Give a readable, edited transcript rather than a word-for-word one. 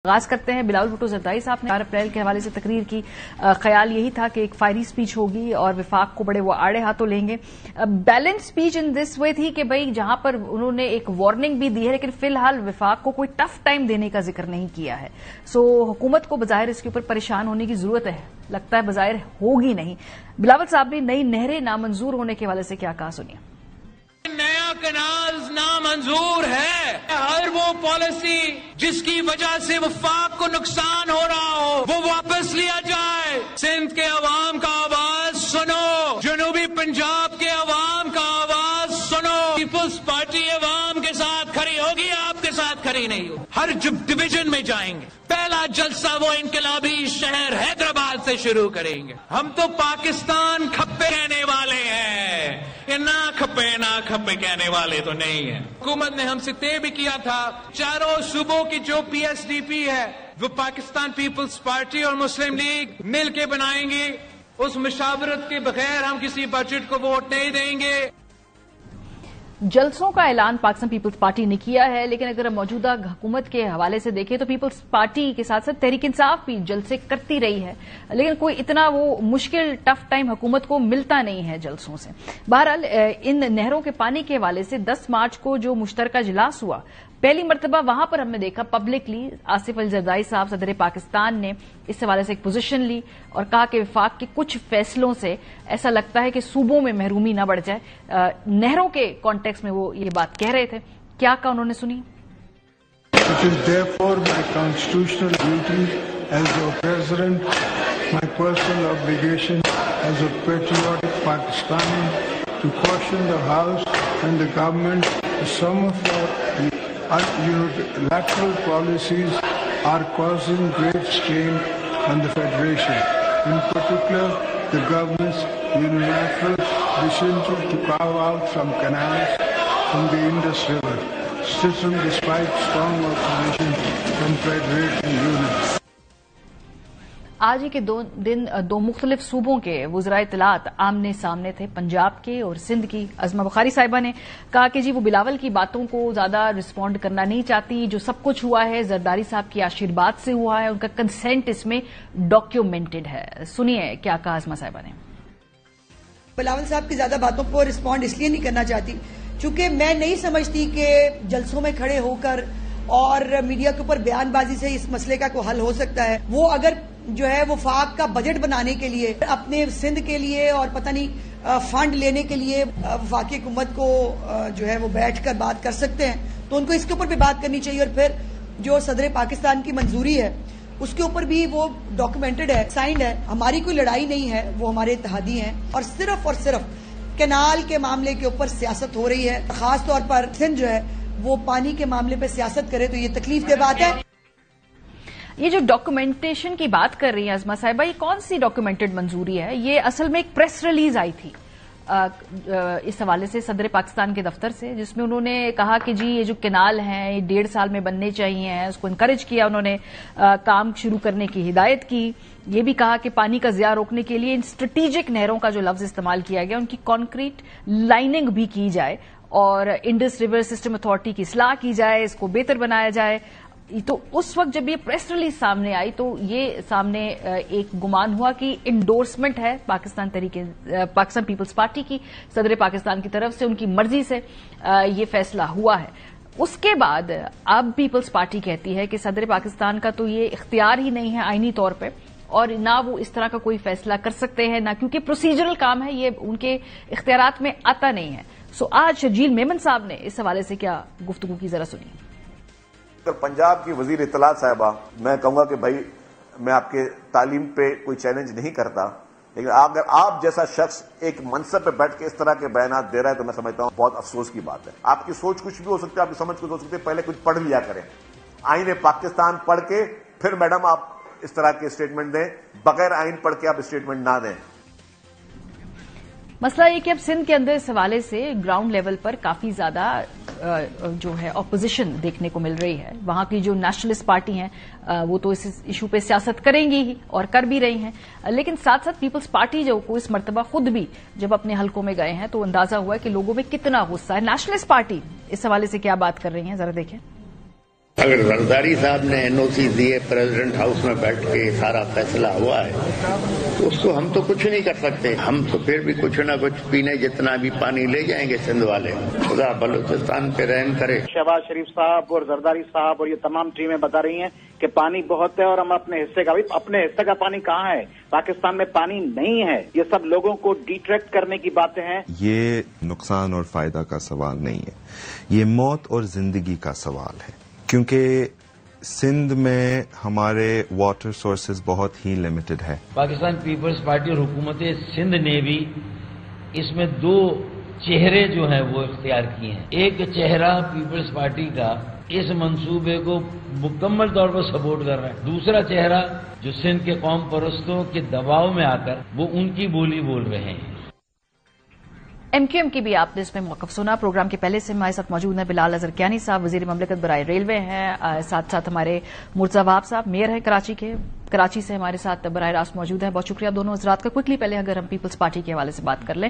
आगाज करते हैं। बिलावल भुट्टो जरदारी साहब ने 4 अप्रैल के हवाले से तकरीर की। ख्याल यही था कि एक फायरी स्पीच होगी और विफाक को बड़े वो आड़े हाथों लेंगे। Balance speech in this way थी कि भाई जहां पर उन्होंने एक वार्निंग भी दी है, लेकिन फिलहाल विफाक को कोई टफ टाइम देने का जिक्र नहीं किया है। सो हुकूमत को बजाहिर इसके ऊपर परेशान होने की जरूरत है, लगता है बजाहिर होगी नहीं। बिलावल साहब ने नई नहरें नामंजूर होने के हवाले से क्या कहा, सुनिए। नया कैनाल नामंजूर है। हर वो पॉलिसी जिसकी वजह से वफाक को नुकसान हो रहा हो वो वापस लिया जाए। सिंध के अवाम का आवाज सुनो, जनूबी पंजाब के अवाम का आवाज सुनो। पीपुल्स पार्टी अवाम के साथ खड़ी होगी, आपके साथ खड़ी नहीं होगी। हर डिवीजन में जाएंगे। पहला जलसा वो इनकलाबी शहर हैदराबाद से शुरू करेंगे। हम तो पाकिस्तान खप्पे कहने वाले हैं, ये ना खप्पे कहने वाले तो नहीं है। हुकूमत ने हमसे तय भी किया था, चारों सूबों की जो पीएसडीपी है वो पाकिस्तान पीपल्स पार्टी और मुस्लिम लीग मिल के बनाएंगी। उस मुशावरत के बगैर हम किसी बजट को वोट नहीं देंगे। जलसों का ऐलान पाकिस्तान पीपल्स पार्टी ने किया है, लेकिन अगर हम मौजूदा हुकूमत के हवाले से देखें तो पीपल्स पार्टी के साथ साथ तहरीक इंसाफ भी जलसे करती रही है, लेकिन कोई इतना वो मुश्किल टफ टाइम हुकूमत को मिलता नहीं है जलसों से। बहरहाल इन नहरों के पानी के हवाले से 10 मार्च को जो मुश्तरका इजलास हुआ, पहली मरतबा वहां पर हमने देखा पब्लिकली आसिफ अली जरदारी साहब सदर पाकिस्तान ने इस हवाले से एक पोजीशन ली और कहा कि विफाक के कुछ फैसलों से ऐसा लगता है कि सूबों में महरूमी न बढ़ जाए। नहरों के कॉन्टेक्स्ट में वो ये बात कह रहे थे। क्या कहा उन्होंने, सुनिए। It is therefore my constitutional duty as a president, my personal obligation as a patriotic Pakistani to caution the House and the government that some of the unilateral policies are causing great strain on the Federation. In particular, the government's unilateral decision to carve out some canals from the Indus River system despite strong opposition from federating units. आज ही के दो मुख्तलिफ सूबों के वुज़राए इत्तलात आमने सामने थे। पंजाब के और सिंध की अज़मा बुखारी साहिबा ने कहा कि जी वो बिलावल की बातों को ज्यादा रिस्पॉन्ड करना नहीं चाहती। जो सब कुछ हुआ है जरदारी साहब के आशीर्वाद से हुआ है, उनका कंसेंट इसमें डॉक्यूमेंटेड है। सुनिए क्या कहा अज़मा साहिबा ने। बिलावल साहब की ज्यादा बातों को रिस्पॉन्ड इसलिए नहीं करना चाहती क्योंकि मैं नहीं समझती कि जलसों में खड़े होकर और मीडिया के ऊपर बयानबाजी से इस मसले का कोई हल हो सकता है। वो अगर जो है वो वफाक का बजट बनाने के लिए, अपने सिंध के लिए और पता नहीं फंड लेने के लिए वफाकी हुकूमत को जो है वो बैठकर बात कर सकते हैं, तो उनको इसके ऊपर भी बात करनी चाहिए। और फिर जो सदर पाकिस्तान की मंजूरी है उसके ऊपर भी वो डॉक्यूमेंटेड है, साइंड है। हमारी कोई लड़ाई नहीं है, वो हमारे इत्तेहादी हैं और सिर्फ कैनाल के मामले के ऊपर सियासत हो रही है। खास तौर पर सिंध जो है वो पानी के मामले पर सियासत करे तो ये तकलीफ की बात है। ये जो डॉक्यूमेंटेशन की बात कर रही है अज़मा साहिबा, ये कौन सी डॉक्यूमेंटेड मंजूरी है? ये असल में एक प्रेस रिलीज आई थी इस हवाले से सदर पाकिस्तान के दफ्तर से, जिसमें उन्होंने कहा कि जी ये जो कैनाल हैं ये 1.5 साल में बनने चाहिए, उसको इनकरेज किया उन्होंने, काम शुरू करने की हिदायत की। ये भी कहा कि पानी का ज़िया रोकने के लिए इन स्ट्रेटेजिक नहरों का जो लफ्ज इस्तेमाल किया गया उनकी कॉन्क्रीट लाइनिंग भी की जाए और इंडस रिवर सिस्टम अथॉरिटी की इस्लाह की जाए, इसको बेहतर बनाया जाए। तो उस वक्त जब ये प्रेस रिलीज सामने आई तो ये सामने एक गुमान हुआ कि इंडोर्समेंट है पाकिस्तान पीपल्स पार्टी की सदर पाकिस्तान की तरफ से, उनकी मर्जी से ये फैसला हुआ है। उसके बाद अब पीपल्स पार्टी कहती है कि सदर पाकिस्तान का तो ये इख्तियार ही नहीं है आईनी तौर पे, और ना वो इस तरह का कोई फैसला कर सकते हैं, ना क्योंकि प्रोसीजरल काम है, ये उनके इख्तियारात में आता नहीं है। सो आज शर्जील मेमन साहब ने इस हवाले से क्या गुफ्तगू की, जरा सुनिए। पंजाब की वजीर इत्तलात साहिबा, मैं कहूंगा कि भाई मैं आपके तालीम पे कोई चैलेंज नहीं करता, लेकिन अगर आप जैसा शख्स एक मनसब पे बैठ के इस तरह के बयानात दे रहा है तो मैं समझता हूं बहुत अफसोस की बात है। आपकी सोच कुछ भी हो सकती है, आपकी समझ कुछ हो सकती है, पहले कुछ पढ़ लिया करें। आईन पाकिस्तान पढ़ के फिर मैडम आप इस तरह के स्टेटमेंट दें, बगैर आईन पढ़ के आप स्टेटमेंट ना दें। मसला ये कि अब सिंध के अंदर इस हवाले से ग्राउंड लेवल पर काफी ज्यादा जो है ऑपोजिशन देखने को मिल रही है। वहां की जो नेशनलिस्ट पार्टी हैं वो तो इस इशू पे सियासत करेंगी ही और कर भी रही हैं, लेकिन साथ साथ पीपल्स पार्टी जो को इस मर्तबा खुद भी जब अपने हलकों में गए हैं तो अंदाजा हुआ है कि लोगों में कितना गुस्सा है। नेशनलिस्ट पार्टी इस हवाले से क्या बात कर रही है, जरा देखें। اگر زرداری صاحب نے NOC دیے پریزیڈنٹ ہاؤس میں بیٹھ کے سارا فیصلہ ہوا ہے تو اس کو ہم تو کچھ نہیں کر سکتے. ہم تو پھر بھی کچھ نہ کچھ پینے جتنا بھی پانی لے جائیں گے سندھ والے. خدا بلوچستان پہ رحم کرے. شہباز شریف صاحب اور زرداری صاحب اور یہ تمام ٹیمیں بتا رہی ہیں کہ پانی بہت ہے اور ہم اپنے حصے کا پانی کہاں ہے؟ پاکستان میں پانی نہیں ہے. یہ سب لوگوں کو ڈیٹریکٹ کرنے کی باتیں ہیں. یہ نقصان اور فائدہ کا سوال نہیں ہے، یہ موت اور زندگی کا سوال ہے، کیونکہ سندھ میں ہمارے واٹر سورسز بہت ہی لمیٹڈ ہے. پاکستان پیپلز پارٹی اور حکومت سندھ نے بھی اس میں دو چہرے جو ہیں وہ اختیار کیے ہیں. ایک چہرہ پیپلز پارٹی کا اس منصوبے کو مکمل طور پر سپورٹ کر رہا ہے، دوسرا چہرہ جو سندھ کے قوم پرستوں کے دباؤ میں آ کر وہ ان کی بولی بول رہے ہیں. MQM کی بھی آپ نے اس میں موقف سنا. پروگرام کے پہلے سے ہمارے ساتھ موجود ہیں بلال اظہر کیانی صاحب، وزیر مملکت برائے ریلوے ہیں، ساتھ ساتھ ہمارے مرزا وہاب صاحب میئر ہیں کراچی سے ہمارے ساتھ براہ راست موجود ہیں. بہت شکریہ دونوں حضرات کا. کوئکلی پہلے اگر ہم پیپلز پارٹی کے حوالے سے بات کر لیں.